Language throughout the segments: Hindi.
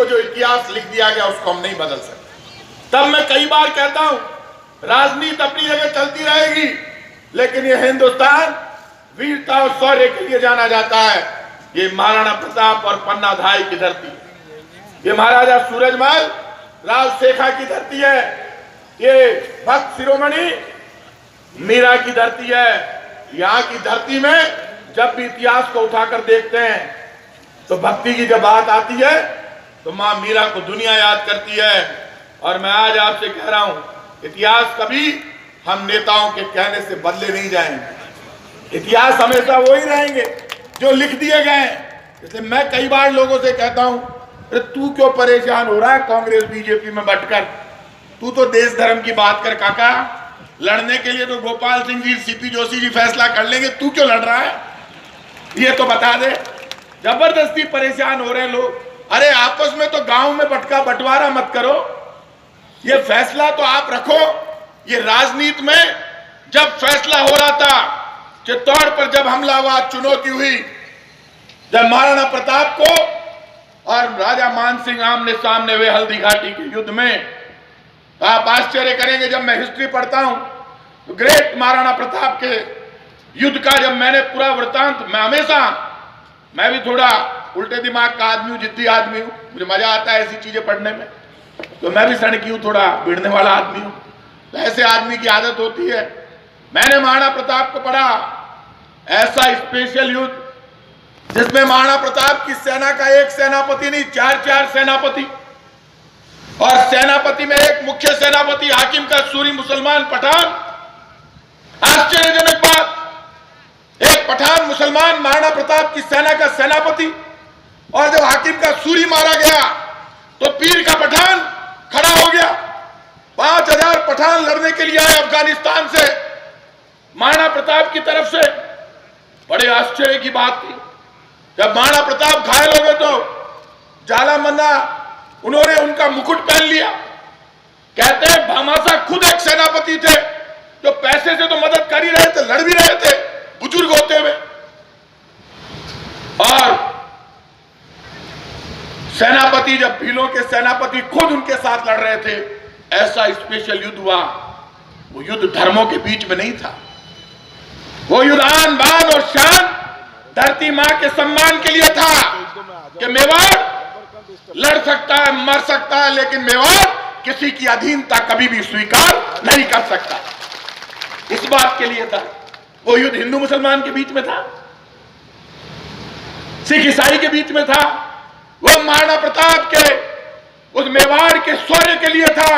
को जो इतिहास लिख दिया गया उसको हम नहीं बदल सकते। तब मैं कई बार कहता हूं राजनीति अपनी जगह चलती रहेगी, लेकिन ये हिंदुस्तान वीरता और शौर्य के लिए जाना जाता है। ये महाराणा प्रताप और पन्ना धाई की धरती है, ये महाराजा सूरजमल राव शेखा की धरती है, ये भक्त शिरोमणि मीरा की धरती है। यहाँ की धरती में जब भी इतिहास को उठाकर देखते हैं तो भक्ति की जब बात आती है तो मां मीरा को दुनिया याद करती है। और मैं आज आपसे कह रहा हूं, इतिहास कभी हम नेताओं के कहने से बदले नहीं जाएंगे। इतिहास हमेशा वही रहेंगे जो लिख दिए गए हैं। इसलिए मैं कई बार लोगों से कहता हूं, अरे तू क्यों परेशान हो रहा है कांग्रेस बीजेपी में बटकर, तू तो देश धर्म की बात कर काका। लड़ने के लिए तो गोपाल सिंह जी, सीपी जोशी जी फैसला कर लेंगे, तू क्यों लड़ रहा है ये तो बता दे। जबरदस्ती परेशान हो रहे हैं लोग। अरे आपस में तो गांव में बंटवारा मत करो, ये फैसला तो आप रखो। ये राजनीति में जब फैसला हो रहा था, चित्तौड़ पर जब हमला हुआ, चुनौती हुई, जब महाराणा प्रताप को और राजा मानसिंह आमने सामने हुए हल्दी घाटी के युद्ध में, आप आश्चर्य करेंगे जब मैं हिस्ट्री पढ़ता हूं तो ग्रेट महाराणा प्रताप के युद्ध का जब मैंने पूरा वृत्तांत, मैं भी थोड़ा उल्टे दिमाग का आदमी हूं, जिद्दी आदमी हूं, मुझे मजा आता है ऐसी चीजें पढ़ने में, तो मैं भी सड़की हूं, थोड़ा भिड़ने वाला आदमी हूं, तो ऐसे आदमी की आदत होती है। मैंने महाराणा प्रताप को पढ़ा, ऐसा स्पेशल युद्ध जिसमें महाराणा प्रताप की सेना का एक सेनापति नहीं, चार सेनापति, और सेनापति में एक मुख्य सेनापति हाकिम का सूरी मुसलमान पठान। आश्चर्यजनक बात, एक पठान मुसलमान महाराणा प्रताप की सेना का सेनापति, और जब हाकिम का सूरी मारा गया तो पीर का पठान खड़ा हो गया। 5000 पठान लड़ने के लिए आए अफगानिस्तान से महाराणा प्रताप की तरफ से। बड़े आश्चर्य की बात थी, जब महाराणा प्रताप घायल हो गए तो जाला मन्ना उन्होंने उनका मुकुट पहन लिया। कहते हैं भामाशाह खुद एक सेनापति थे जो पैसे से तो मदद कर ही रहे थे, लड़ भी रहे थे बुजुर्ग होते हुए, और सेनापति जब भीलों के सेनापति खुद उनके साथ लड़ रहे थे, ऐसा स्पेशल युद्ध हुआ। वो युद्ध धर्मों के बीच में नहीं था, वो युद्ध आन बान और शान धरती मां के सम्मान के लिए था कि मेवाड़ लड़ सकता है, मर सकता है, लेकिन मेवाड़ किसी की अधीनता कभी भी स्वीकार नहीं कर सकता। इस बात के लिए था। वो युद्ध हिंदू मुसलमान के बीच में था, सिख ईसाई के बीच में था। वो महाराणा प्रताप के उस मेवाड़ के शौर्य के लिए था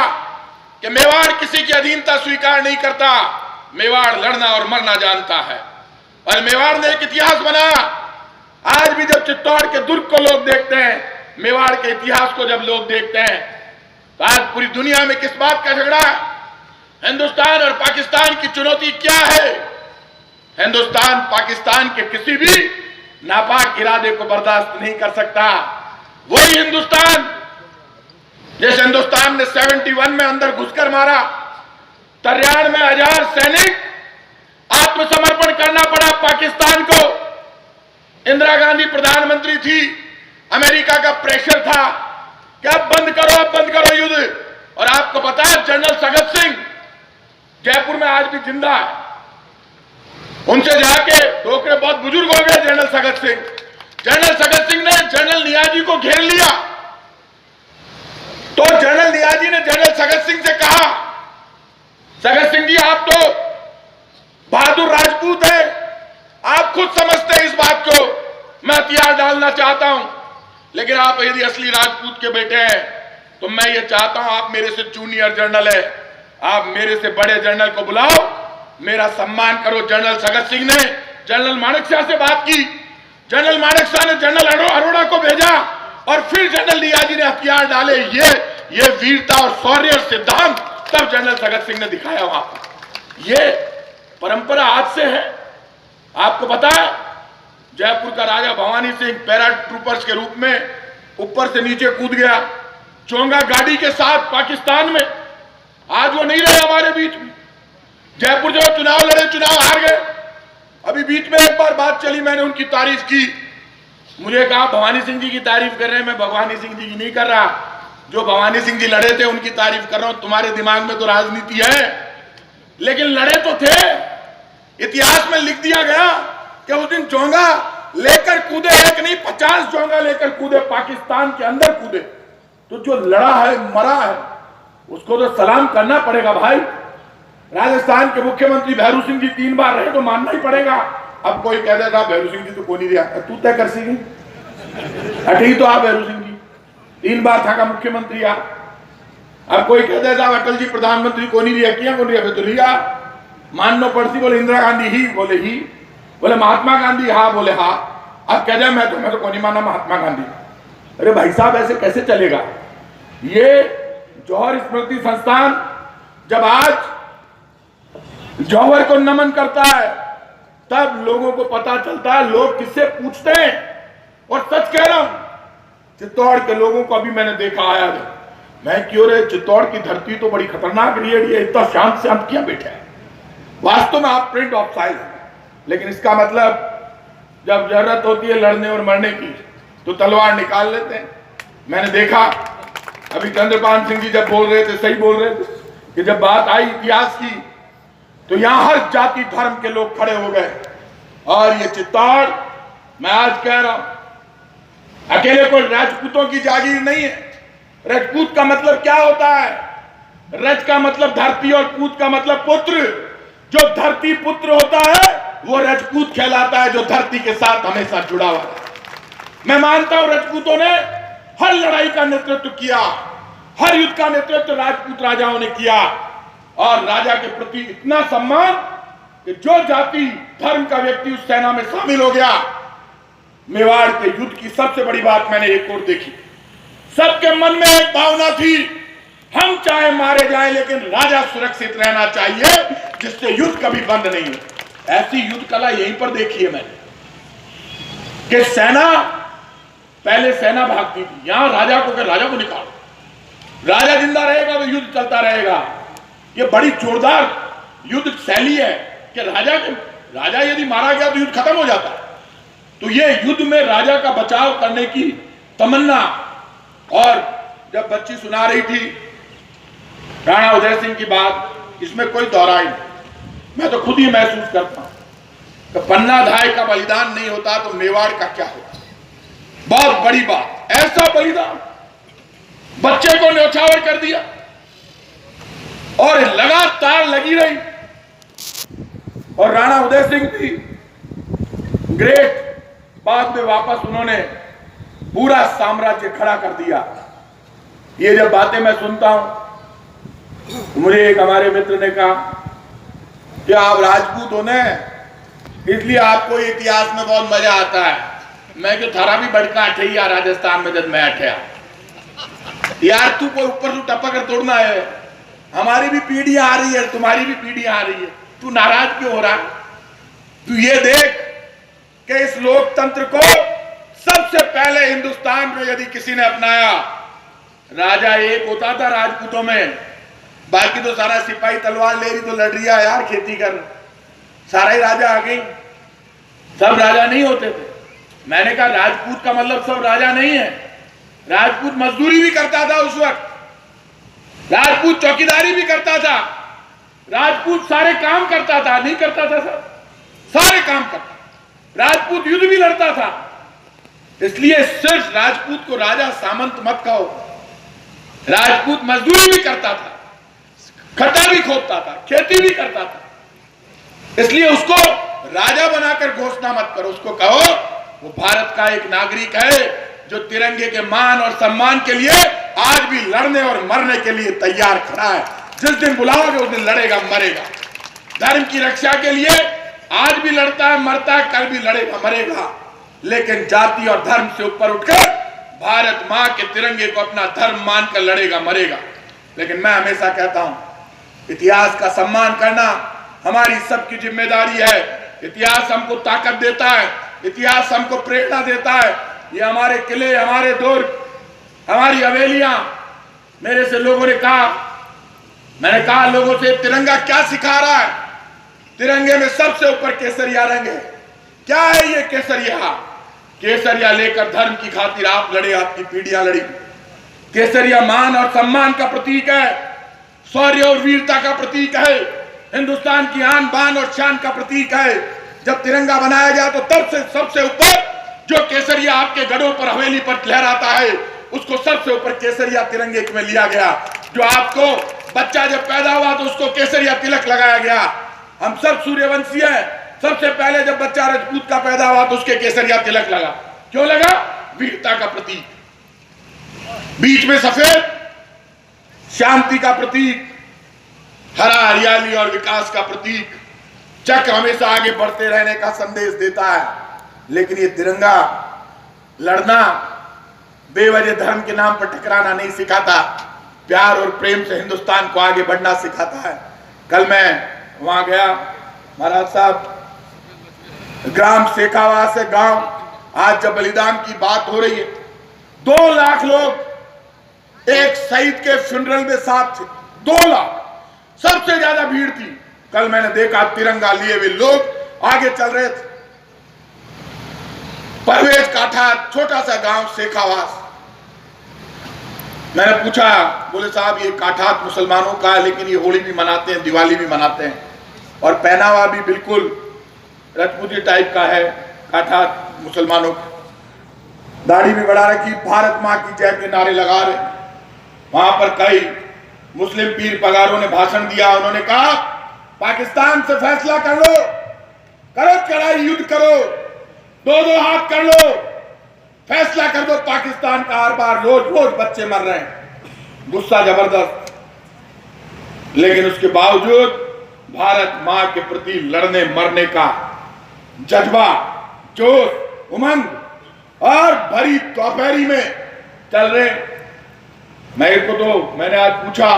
कि मेवाड़ किसी की अधीनता स्वीकार नहीं करता, मेवाड़ लड़ना और मरना जानता है। और मेवाड़ ने एक इतिहास बनाया। आज भी जब चित्तौड़ के दुर्ग को लोग देखते हैं, मेवाड़ के इतिहास को जब लोग देखते हैं, तो आज पूरी दुनिया में किस बात का झगड़ा है? हिंदुस्तान और पाकिस्तान की चुनौती क्या है? हिंदुस्तान पाकिस्तान के किसी भी नापाक इरादे को बर्दाश्त नहीं कर सकता। वही हिंदुस्तान जिस हिंदुस्तान ने 71 में अंदर घुसकर मारा, 93,000 सैनिक आत्मसमर्पण करना पड़ा पाकिस्तान को। इंदिरा गांधी प्रधानमंत्री थी, अमेरिका का प्रेशर था कि अब बंद करो युद्ध। और आपको पता है जनरल सगत सिंह जयपुर में आज भी जिंदा है, उनसे जाके ढोकरे, बहुत बुजुर्ग हो गए जनरल सगत सिंह। जनरल सगत सिंह ने जनरल नियाजी को घेर लिया, तो जनरल नियाजी ने जनरल सगत सिंह से कहा, सगत सिंह जी आप तो बहादुर राजपूत हैं, आप खुद समझते हैं इस बात को, मैं हथियार डालना चाहता हूं, लेकिन आप यदि असली राजपूत के बेटे हैं तो मैं ये चाहता हूं आप मेरे से जूनियर जनरल है, आप मेरे से बड़े जनरल को बुलाओ, मेरा सम्मान करो। जनरल सगत सिंह ने जनरल मानेकशॉ से बात की, जनरल मानेकशॉ ने जनरल अरोड़ा को भेजा, और फिर जनरल नियाजी ने हथियार डाले। ये वीरता और शौर्य और सिद्धांत तब जनरल सगत सिंह ने दिखाया वहां पर। ये परंपरा आज से है। आपको पता है जयपुर का राजा भवानी सिंह पैरा ट्रूपर्स के रूप में ऊपर से नीचे कूद गया चोंगा गाड़ी के साथ पाकिस्तान में। आज वो नहीं रहे हमारे बीच में। जयपुर जो चुनाव लड़े, चुनाव हार गए। अभी बीच में एक बार बात चली, मैंने उनकी तारीफ की, मुझे कहा भवानी सिंह जी की तारीफ कर रहे हैं, मैं भवानी सिंह जी की नहीं कर रहा, जो भवानी सिंह जी लड़े थे उनकी तारीफ कर रहा हूं। तुम्हारे दिमाग में तो राजनीति है, लेकिन लड़े तो थे। इतिहास में लिख दिया गया कि उस दिन चोंगा लेकर कूदे, एक नहीं 50 चोंगा लेकर कूदे, पाकिस्तान के अंदर कूदे। तो जो लड़ा है, मरा है, उसको तो सलाम करना पड़ेगा भाई। राजस्थान के मुख्यमंत्री भैरू सिंह जी 3 बार रहे तो मानना ही पड़ेगा। अब कोई कह देगा भैरू सिंह जी तो कोई नहीं दिया, तू तय कर सी ठीक तो आप भैरू सिंह जी 3 बार था का मुख्यमंत्री आ। अब कोई कह देगा अटल जी प्रधानमंत्री को नहीं दिया, किया को नहीं दिया, तो लिया मानना पड़ती। बोले इंदिरा गांधी ही, बोले ही, बोले महात्मा गांधी हाँ, बोले हाँ। अब कह जाए मैं तो को नहीं माना महात्मा गांधी। अरे भाई साहब ऐसे कैसे चलेगा? ये जौहर स्मृति संस्थान जब आज जौहर को नमन करता है तब लोगों को पता चलता है लोग किससे पूछते हैं। और सच कह रहा हूं, चित्तौड़ के लोगों को अभी मैंने देखा आया है, मैं क्यों रे चित्तौड़ की धरती तो बड़ी खतरनाक रही है, इतना शांत शांत क्या बैठा है। वास्तव में आप प्रिंट ऑफ साइज, लेकिन इसका मतलब जब जरूरत होती है लड़ने और मरने की तो तलवार निकाल लेते हैं। मैंने देखा अभी चंद्रपाल सिंह जी जब बोल रहे थे, सही बोल रहे थे कि जब बात आई इतिहास की तो यहां हर जाति धर्म के लोग खड़े हो गए। और ये चित्तौड़, मैं आज कह रहा हूं, अकेले कोई राजपूतों की जागीर नहीं है। राजपूत का मतलब क्या होता है? रज का मतलब धरती और पूत का मतलब पुत्र। जो धरती पुत्र होता है वो राजपूत कहलाता है, जो धरती के साथ हमेशा जुड़ा हुआ है। मैं मानता हूं राजपूतों ने हर लड़ाई का नेतृत्व किया, हर युद्ध का नेतृत्व राजपूत राजाओं ने किया। और राजा के प्रति इतना सम्मान कि जो जाति धर्म का व्यक्ति उस सेना में शामिल हो गया। मेवाड़ के युद्ध की सबसे बड़ी बात मैंने एक और देखी, सबके मन में एक भावना थी, हम चाहे मारे जाएं लेकिन राजा सुरक्षित रहना चाहिए, जिससे युद्ध कभी बंद नहीं हो। ऐसी युद्ध कला यहीं पर देखी है मैंने कि सेना, पहले सेना भागती थी, यहां राजा को निकालो, राजा जिंदा रहेगा तो युद्ध चलता रहेगा। ये बड़ी जोरदार युद्ध शैली है कि राजा यदि मारा गया तो युद्ध खत्म हो जाता है। तो ये युद्ध में राजा का बचाव करने की तमन्ना। और जब बच्ची सुना रही थी राणा उदय सिंह की बात, इसमें कोई दोहराई नहीं, मैं तो खुद ही महसूस करता हूं कि पन्ना धाय का बलिदान नहीं होता तो मेवाड़ का क्या होता। बहुत बड़ी बात, ऐसा बलिदान, बच्चे को न्यौछावर कर दिया और लगातार लगी रही। और राणा उदय सिंह भी ग्रेट, बाद में वापस उन्होंने पूरा साम्राज्य खड़ा कर दिया। ये जब बातें मैं सुनता हूं, मुझे एक हमारे मित्र ने कहा कि आप राजपूत हो ना, इसलिए आपको इतिहास में बहुत मजा आता है। मैं क्यों, थारा भी बड़का अठे यार राजस्थान में जब मैं अठया यार, तू कोई ऊपर तू टपक कर तोड़ना है। हमारी भी पीढ़ी आ रही है, तुम्हारी भी पीढ़ी आ रही है, तू नाराज क्यों हो रहा? तू ये देख कि इस लोकतंत्र को सबसे पहले हिंदुस्तान में यदि किसी ने अपनाया, राजा एक होता था राजपूतों में, बाकी तो सारा सिपाही तलवार ले रही तो लड़ रही है यार, खेती कर, सारा ही राजा आ गई। सब राजा नहीं होते थे। मैंने कहा राजपूत का मतलब सब राजा नहीं है। राजपूत मजदूरी भी करता था उस वक्त, राजपूत चौकीदारी भी करता था, राजपूत सारे काम करता था, नहीं करता था सब, सारे काम करता, राजपूत युद्ध भी लड़ता था। इसलिए सिर्फ राजपूत को राजा सामंत मत कहो। राजपूत मजदूरी भी करता था, खड्डा भी खोदता था, खेती भी करता था। इसलिए उसको राजा बनाकर घोषणा मत करो, उसको कहो वो भारत का एक नागरिक है जो तिरंगे के मान और सम्मान के लिए आज भी लड़ने और मरने के लिए तैयार खड़ा है। जिस दिन बुलाओगे उस दिन लड़ेगा, मरेगा। धर्म की रक्षा के लिए आज भी लड़ता है, मरता है, कल भी लड़ेगा, मरेगा। लेकिन जाति और धर्म से ऊपर उठकर भारत मां के तिरंगे को अपना धर्म मानकर लड़ेगा, मरेगा। लेकिन मैं हमेशा कहता हूं, इतिहास का सम्मान करना हमारी सबकी जिम्मेदारी है। इतिहास हमको ताकत देता है, इतिहास हमको प्रेरणा देता है। ये हमारे किले, हमारे दुर्ग, हमारी हवेलियां, मेरे से लोगों ने कहा, मैंने कहा लोगों से, तिरंगा क्या सिखा रहा है? तिरंगे में सबसे ऊपर केसरिया रंग है। क्या है ये केसरिया? केसरिया लेकर धर्म की खातिर आप लड़े, आपकी पीढ़ियां लड़ी। केसरिया मान और सम्मान का प्रतीक है, शौर्य और वीरता का प्रतीक है, हिंदुस्तान की आन बान और शान का प्रतीक है। जब तिरंगा बनाया गया तो तब से सबसे ऊपर जो केसरिया आपके गढ़ों पर, हवेली पर लहराता है, उसको सबसे ऊपर केसरिया तिरंगे में लिया गया। जो आपको बच्चा जब पैदा हुआ तो उसको केसरिया तिलक लगाया गया। हम सब सूर्यवंशी हैं, सबसे पहले जब बच्चा राजपूत का पैदा हुआ तो उसके केसरिया तिलक लगा। क्यों लगा? वीरता का प्रतीक। बीच में सफेद शांति का प्रतीक, हरा हरियाली और विकास का प्रतीक। चक्र हमेशा आगे बढ़ते रहने का संदेश देता है। लेकिन ये तिरंगा लड़ना, बेवजह धर्म के नाम पर टकराना नहीं सिखाता, प्यार और प्रेम से हिंदुस्तान को आगे बढ़ना सिखाता है। कल मैं वहां गया, महाराज साहब, ग्राम शेखावास है गांव। आज जब बलिदान की बात हो रही है, 2 लाख लोग एक शहीद के फ्यूनरल में साथ थे। 2 लाख, सबसे ज्यादा भीड़ थी। कल मैंने देखा तिरंगा लिए हुए लोग आगे चल रहे थे। परवेज काठा, छोटा सा गांव शेखावास। मैंने पूछा, बोले साहब ये काठात मुसलमानों का है, लेकिन ये होली भी मनाते हैं, दिवाली भी मनाते हैं, और पहनावा भी बिल्कुल राजपूती टाइप का है, काठात मुसलमानों का। दाढ़ी भी बढ़ा रखी, भारत मां की जय के नारे लगा रहे। वहां पर कई मुस्लिम पीर पगारों ने भाषण दिया। उन्होंने कहा पाकिस्तान से फैसला कर लो, करो चढ़ाई, युद्ध करो, 2-2 हाथ कर लो, फैसला कर दो पाकिस्तान का। हर बार रोज रोज बच्चे मर रहे हैं, गुस्सा जबरदस्त। लेकिन उसके बावजूद भारत मां के प्रति लड़ने मरने का जज्बा, जोश, उमंग और भरी दोपहरी में चल रहे। मैंने आज पूछा,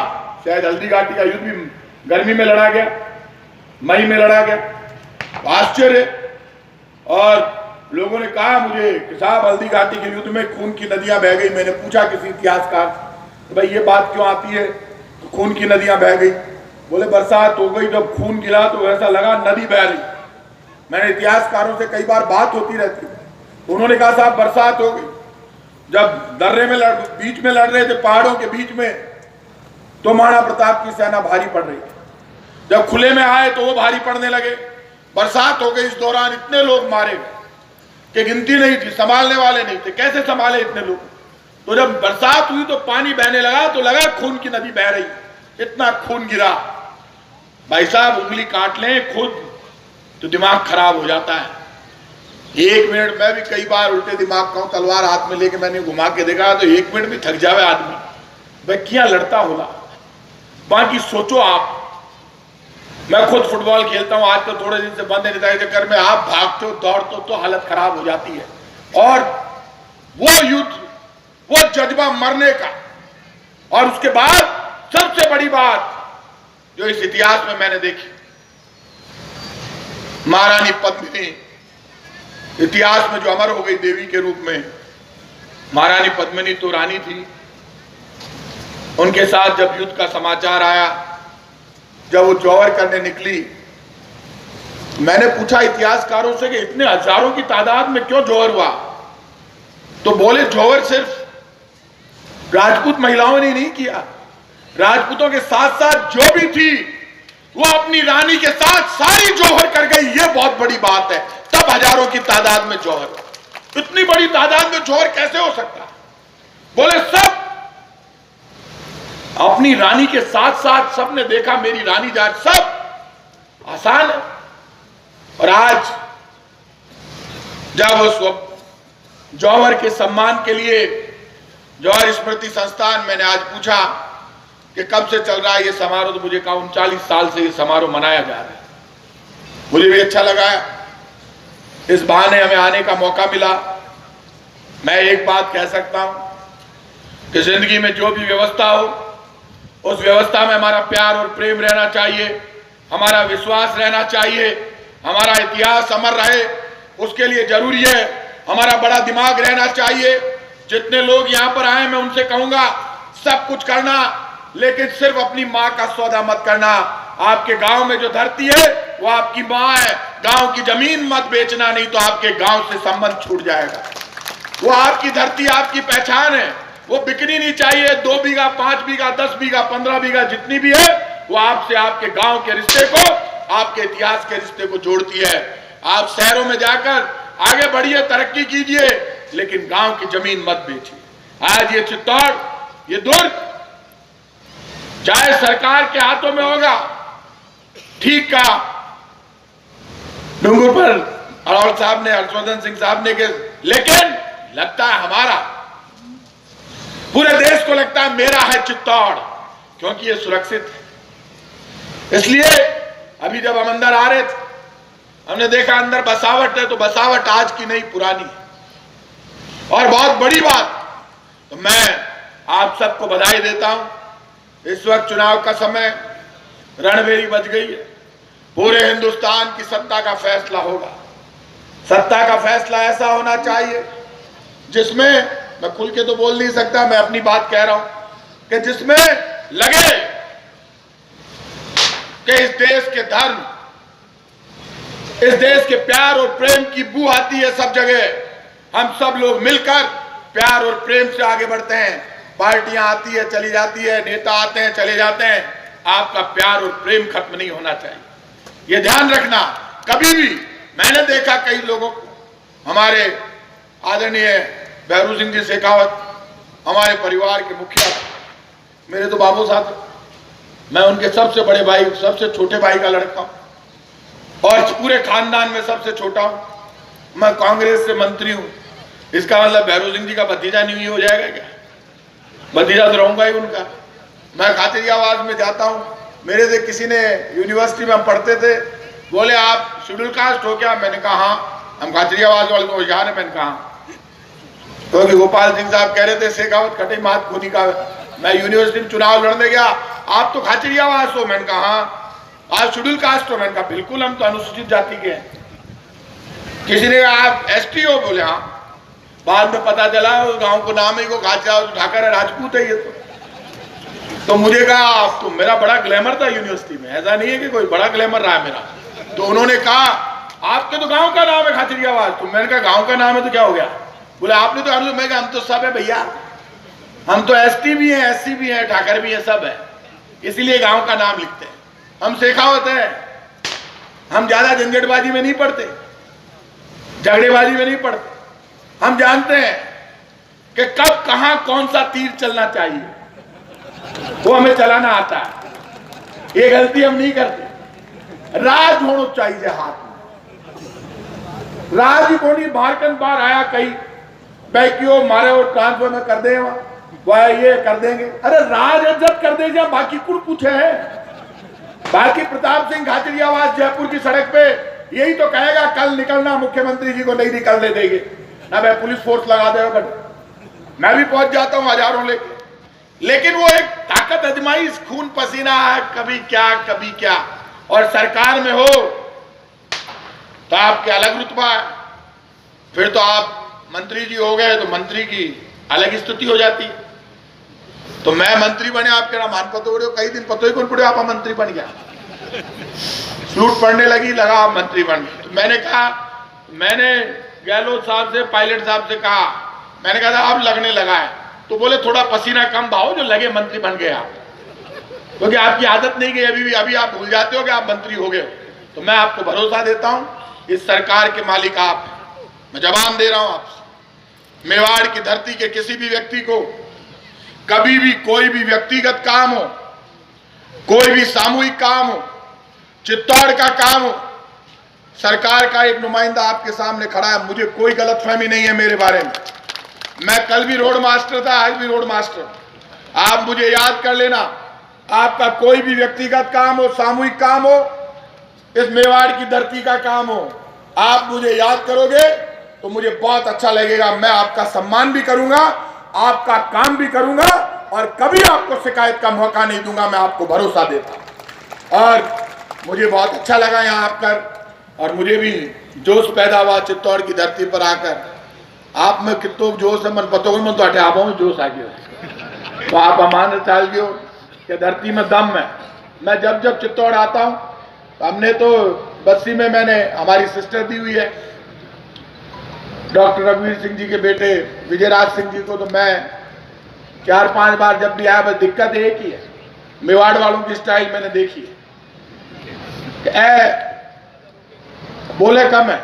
शायद हल्दी घाटी का युद्ध भी गर्मी में लड़ा गया, मई में लड़ा गया। आश्चर्य। और लोगों ने कहा मुझे कि साहब हल्दी घाटी के युद्ध में खून की नदियां बह गई। मैंने पूछा किसी इतिहासकार तो भाई ये बात क्यों आती है तो खून की नदियां बह गई? बोले बरसात हो गई, जब खून गिरा तो ऐसा लगा नदी बह रही। मैंने इतिहासकारों से कई बार बात होती रहती, तो उन्होंने कहा साहब बरसात हो गई, जब दर्रे में बीच में लड़ रहे थे, पहाड़ों के बीच में, तो महाराणा प्रताप की सेना भारी पड़ रही थी। जब खुले में आए तो वो भारी पड़ने लगे। बरसात हो गई, इस दौरान इतने लोग मारे गए कि गिनती नहीं थी, संभालने वाले नहीं थे, कैसे संभाले इतने लोग। तो जब बरसात हुई तो पानी बहने लगा, तो लगा खून की नदी बह रही, इतना खून गिरा। भाई साहब उंगली काट लें खुद तो दिमाग खराब हो जाता है। 1 मिनट, मैं भी कई बार उल्टे दिमाग का हूं, तलवार हाथ में लेके मैंने घुमा के देखा तो 1 मिनट भी थक जावे आदमी, भाई क्या लड़ता होला। बाकी सोचो आप, मैं खुद फुटबॉल खेलता हूं, आज तो थोड़े दिन से बंद है, के चक्कर में आप भागते हो, दौड़ते हो तो हालत खराब हो जाती है। और वो युद्ध, वो जज्बा मरने का, और उसके बाद सबसे बड़ी बात जो इस इतिहास में मैंने देखी, महारानी पद्मिनी इतिहास में जो अमर हो गई देवी के रूप में। महारानी पद्मिनी तो रानी थी, उनके साथ जब युद्ध का समाचार आया, जब वो जौहर करने निकली, मैंने पूछा इतिहासकारों से कि इतने हजारों की तादाद में क्यों जौहर हुआ? तो बोले जौहर सिर्फ राजपूत महिलाओं ने नहीं किया, राजपूतों के साथ साथ जो भी थी वो अपनी रानी के साथ सारी जौहर कर गई। ये बहुत बड़ी बात है, तब हजारों की तादाद में जौहर हुआ। इतनी बड़ी तादाद में जौहर कैसे हो सकता? बोले सब अपनी रानी के साथ साथ, सबने देखा मेरी रानी जा, सब आसान है। और आज जब उस जौहर के सम्मान के लिए जौहर स्मृति संस्थान, मैंने आज पूछा कि कब से चल रहा है ये समारोह, तो मुझे कहा 39 साल से ये समारोह मनाया जा रहा है। मुझे भी अच्छा लगा, इस बहाने हमें आने का मौका मिला। मैं एक बात कह सकता हूं कि जिंदगी में जो भी व्यवस्था हो, उस व्यवस्था में हमारा प्यार और प्रेम रहना चाहिए, हमारा विश्वास रहना चाहिए, हमारा इतिहास अमर रहे। उसके लिए जरूरी है हमारा बड़ा दिमाग रहना चाहिए। जितने लोग यहाँ पर आए, मैं उनसे कहूंगा सब कुछ करना, लेकिन सिर्फ अपनी माँ का सौदा मत करना। आपके गांव में जो धरती है वो आपकी माँ है, गांव की जमीन मत बेचना, नहीं तो आपके गांव से संबंध छूट जाएगा। वो आपकी धरती, आपकी पहचान है। वो बिकनी नहीं चाहिए। 2 बीघा, 5 बीघा, 10 बीघा, 15 बीघा जितनी भी है, वो आपसे, आपके गांव के रिश्ते को, आपके इतिहास के रिश्ते को जोड़ती है। आप शहरों में जाकर आगे बढ़िए, तरक्की कीजिए, लेकिन गांव की जमीन मत बेचिए। आज ये चित्तौड़, ये दुर्ग चाहे सरकार के हाथों में होगा, ठीक कहा डूंगुर पर अरोड़ साहब ने, हर्षवर्धन सिंह साहब ने, लेकिन लगता है हमारा, पूरे देश को लगता है मेरा है चित्तौड़, क्योंकि ये सुरक्षित है। इसलिए अभी जब हम अंदर आ रहे थे, हमने देखा अंदर बसावट है, तो बसावट आज की नहीं, पुरानी है। और बहुत बड़ी बात, तो मैं आप सबको बधाई देता हूं। इस वक्त चुनाव का समय, रणभेरी बज गई है। पूरे हिंदुस्तान की सत्ता का फैसला होगा। सत्ता का फैसला ऐसा होना चाहिए जिसमें, मैं खुल के तो बोल नहीं सकता, मैं अपनी बात कह रहा हूं, कि जिसमें लगे कि इस देश के धर्म, इस देश के प्यार और प्रेम की बू आती है सब जगह। हम सब लोग मिलकर प्यार और प्रेम से आगे बढ़ते हैं। पार्टियां आती है, चली जाती है, नेता आते हैं, चले जाते हैं, आपका प्यार और प्रेम खत्म नहीं होना चाहिए। ये ध्यान रखना। कभी भी मैंने देखा कई लोगों को, हमारे आदरणीय भैरू सिंह जी शेखावत, हमारे परिवार के मुखिया, मेरे तो बाबू साहब, मैं उनके सबसे बड़े भाई, सबसे छोटे भाई का लड़का हूं और पूरे खानदान में सबसे छोटा हूं। मैं कांग्रेस से मंत्री हूं, इसका मतलब भैरू सिंह जी का भतीजा नहीं हो जाएगा क्या? भतीजा तो रहूंगा ही उनका। मैं खातिरियावास में जाता हूं, मेरे से किसी ने, यूनिवर्सिटी में हम पढ़ते थे, बोले आप शेड्यूल कास्ट हो क्या? मैंने कहा हाँ। हम खातिरियावास वाले को जान है? मैंने कहा, क्योंकि गोपाल सिंह साहब कह रहे थे शेखावत खटे मात खूनी का। मैं यूनिवर्सिटी में चुनाव लड़ने गया, आप तो खातिरियावास हो? मैंने कहा हाँ। आप शेड्यूल कास्ट हो? मैंने कहा बिल्कुल, हम तो अनुसूचित जाति के हैं। किसी ने कहा आप एसटी हो? बोले हाँ। बाद में पता चला गांव को नाम ही को ठाकर राजपूत है ये तो मुझे कहा आप तो, मेरा बड़ा ग्लैमर था यूनिवर्सिटी में, ऐसा नहीं है कि कोई बड़ा ग्लैमर रहा है मेरा। तो उन्होंने कहा आपके तो गांव का नाम है खातिरियावास। तो मैंने कहा गांव का नाम है तो क्या हो गया? बोले आपने तो, मैं कहा हम तो सब है भैया, हम तो एसटी भी हैं, एससी भी हैं, ठाकर भी हैं, सब है, इसीलिए गांव का नाम लिखते हैं। हम शेखावत है, हम ज्यादा झंझटबाजी में नहीं पड़ते, झगड़ेबाजी में नहीं पड़ते। हम जानते हैं कि कब कहां कौन सा तीर चलना चाहिए, वो हमें चलाना आता है। ये गलती हम नहीं करते। राज होना चाहिए हाथ में, राज ही कोनी भारकन बार आया कहीं बैकियो मारे और ट्रांसफर में कर दे, वह ये कर देंगे। अरे राज इज्जत कर दे, जब बाकी कुछ है। बाकी प्रताप सिंह खातिरियावास जयपुर की सड़क पे यही तो कहेगा कल निकलना, मुख्यमंत्री जी को नहीं निकलने देंगे ना, मैं पुलिस फोर्स लगा देगा। मैं भी पहुंच जाता हूं हजारों लेके, लेकिन वो एक ताकत अजमाइश, खून पसीना है, कभी क्या। और सरकार में हो तो आपके अलग रुतबा है, फिर तो आप मंत्री जी हो गए तो मंत्री की अलग स्थिति हो जाती है। तो मैं मंत्री बने, आपके नाम मान पतो हो, कई दिन पतो ही कौन पड़े, आप मंत्री बन गया, सूट पड़ने लगा आप मंत्री बन गए। तो मैंने कहा, मैंने गहलोत साहब से, पायलट साहब से कहा, मैंने कहा था अब लगने लगा है, तो बोले थोड़ा पसीना कम भाओ जो लगे मंत्री बन गए आप, क्योंकि आपकी आदत नहीं गई। अभी आप भूल जाते हो कि आप मंत्री हो गए। तो मैं आपको भरोसा देता हूं, इस सरकार के मालिक आप, मैं जवाब दे रहा हूं आपसे। मेवाड़ की धरती के किसी भी व्यक्ति को कभी भी कोई भी व्यक्तिगत काम हो, कोई भी सामूहिक काम हो, चित्तौड़ का काम हो, सरकार का एक नुमाइंदा आपके सामने खड़ा है। मुझे कोई गलतफहमी नहीं है मेरे बारे में। मैं कल भी रोड मास्टर था, आज भी रोड मास्टर। आप मुझे याद कर लेना, आपका कोई भी व्यक्तिगत काम हो, सामूहिक काम हो, इस मेवाड़ की धरती का काम हो, आप मुझे याद करोगे तो मुझे बहुत अच्छा लगेगा। मैं आपका सम्मान भी करूंगा, आपका काम भी करूंगा और कभी आपको शिकायत का मौका नहीं दूंगा, मैं आपको भरोसा देता। और मुझे बहुत अच्छा लगा यहाँ आकर, और मुझे भी जोश पैदा हुआ चित्तौड़ की धरती पर आकर। आप में कितो जोश है मन पतो मन तो आप में जोश आ गया, तो आप अमान चाल गयो कि धरती में दम है। मैं जब चित्तौड़ आता हूँ, हमने तो बस्सी में मैंने हमारी सिस्टर दी हुई है, डॉक्टर रघुवीर सिंह जी के बेटे विजयराज सिंह जी को तो मैं 4-5 बार जब भी आया, बस दिक्कत एक ही है, मेवाड़ वालों की स्टाइल मैंने देखी है, बोले कम है,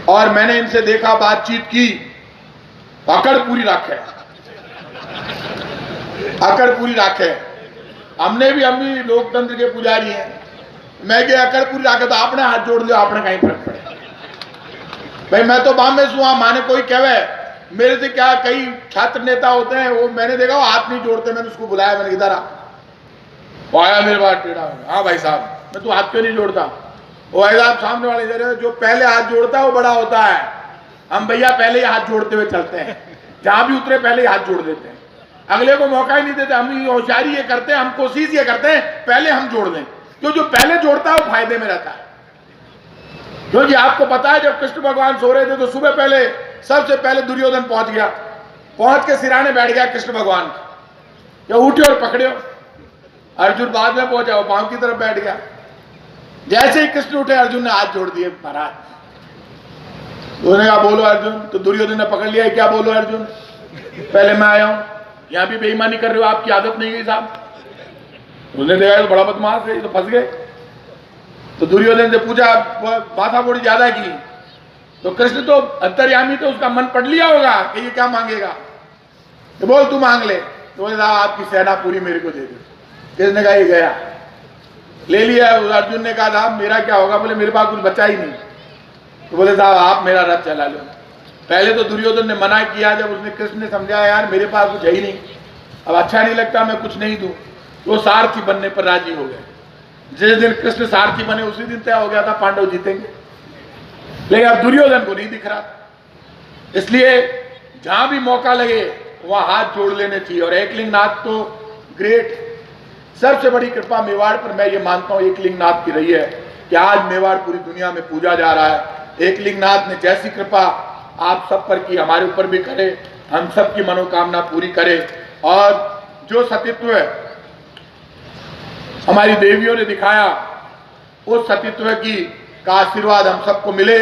और मैंने इनसे देखा, बातचीत की, अकड़ पूरी रखे, अकड़ पूरी रखे। हम भी लोकतंत्र के पुजारी हैं, मैं के अकड़ पूरी रखे तो आपने हाथ जोड़ लिया, आपने कहीं फर्क पड़े भाई। मैं तो बाम में सुहा, माने कोई कहे मेरे से क्या, कई छात्र नेता होते हैं, वो मैंने देखा वो हाथ नहीं जोड़ते, मैंने उसको बुलाया, मैंने इधर आया, मेरे बात टेढ़ा, हाँ भाई साहब, मैं तो हाथ क्यों नहीं जोड़ता? वो भाई साहब सामने वाले दे रहे, जो पहले हाथ जोड़ता है वो बड़ा होता है, हम भैया पहले ही हाथ जोड़ते हुए चलते हैं, जहां भी उतरे पहले ही हाथ जोड़ देते हैं, अगले को मौका ही नहीं देते। हम होशियारी ये करते हैं, हम कोशिश ये करते हैं पहले हम जोड़ दें, तो जो पहले जोड़ता है वो फायदे में रहता है। क्योंकि आपको पता है जब कृष्ण भगवान सो रहे थे तो सुबह पहले सबसे पहले दुर्योधन पहुंच गया, पहुंच के सिराने बैठ गया कृष्ण भगवान, या उठे और पकड़े, अर्जुन बाद में पहुंचा, वो पांव की तरफ बैठ गया। जैसे ही कृष्ण उठे अर्जुन ने हाथ जोड़ दिए, महाराज उन्होंने कहा बोलो अर्जुन, तो दुर्योधन ने पकड़ लिया, क्या बोलो अर्जुन, पहले मैं आया हूं, यहां भी बेईमानी कर रहे हो, आपकी आदत नहीं गई साहब। उसने देखा तो बड़ा बदमाश है, तो फंस गए। तो दुर्योधन से पूछा, माथा बोड़ी ज्यादा की, तो कृष्ण तो अंतर्यामी, तो उसका मन पढ़ लिया होगा कि ये क्या मांगेगा, तो बोल तू मांग ले। तो बोले साहब आपकी सेना पूरी मेरे को दे दो। किसने कहा ये गया, ले लिया। अर्जुन ने कहा साहब मेरा क्या होगा, बोले मेरे पास कुछ बचा ही नहीं। तो बोले साहब आप मेरा रथ चला लो। पहले तो दुर्योधन ने मना किया, जब उसने कृष्ण ने समझाया यार मेरे पास कुछ है ही नहीं, अब अच्छा नहीं लगता मैं कुछ नहीं दूं, तो सारथी बनने पर राजी हो गए। जिस दिन कृष्ण सारथी बने उसी दिन तय हो गया था पांडव जीतेंगे, लेकिन अब दुर्योधन को नहीं दिख रहा, इसलिए जहां भी मौका लगे वहां हाथ जोड़ लेने चाहिए। और एकलिंगनाथ तो ग्रेट, सबसे बड़ी कृपा मेवाड़ पर मैं ये मानता हूं एकलिंगनाथ की रही है कि आज मेवाड़ पूरी दुनिया में पूजा जा रहा है। एकलिंगनाथ ने जैसी कृपा आप सब पर की, हमारे ऊपर भी करे, हम सब की मनोकामना पूरी करे। और जो सतीत्व हमारी देवियों ने दिखाया, उस सतीत्व की का आशीर्वाद हम सबको मिले।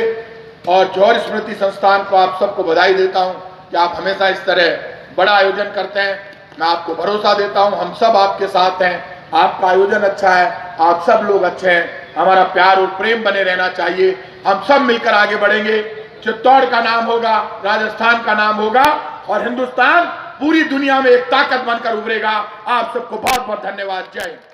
और जौहर स्मृति संस्थान को आप सबको बधाई देता हूं कि आप हमेशा इस तरह बड़ा आयोजन करते हैं। मैं आपको भरोसा देता हूं, हम सब आपके साथ हैं, आपका आयोजन अच्छा है, आप सब लोग अच्छे हैं, हमारा प्यार और प्रेम बने रहना चाहिए, हम सब मिलकर आगे बढ़ेंगे। चित्तौड़ का नाम होगा, राजस्थान का नाम होगा, और हिंदुस्तान पूरी दुनिया में एक ताकत बनकर उभरेगा। आप सबको बहुत बहुत धन्यवाद। जय हिंद।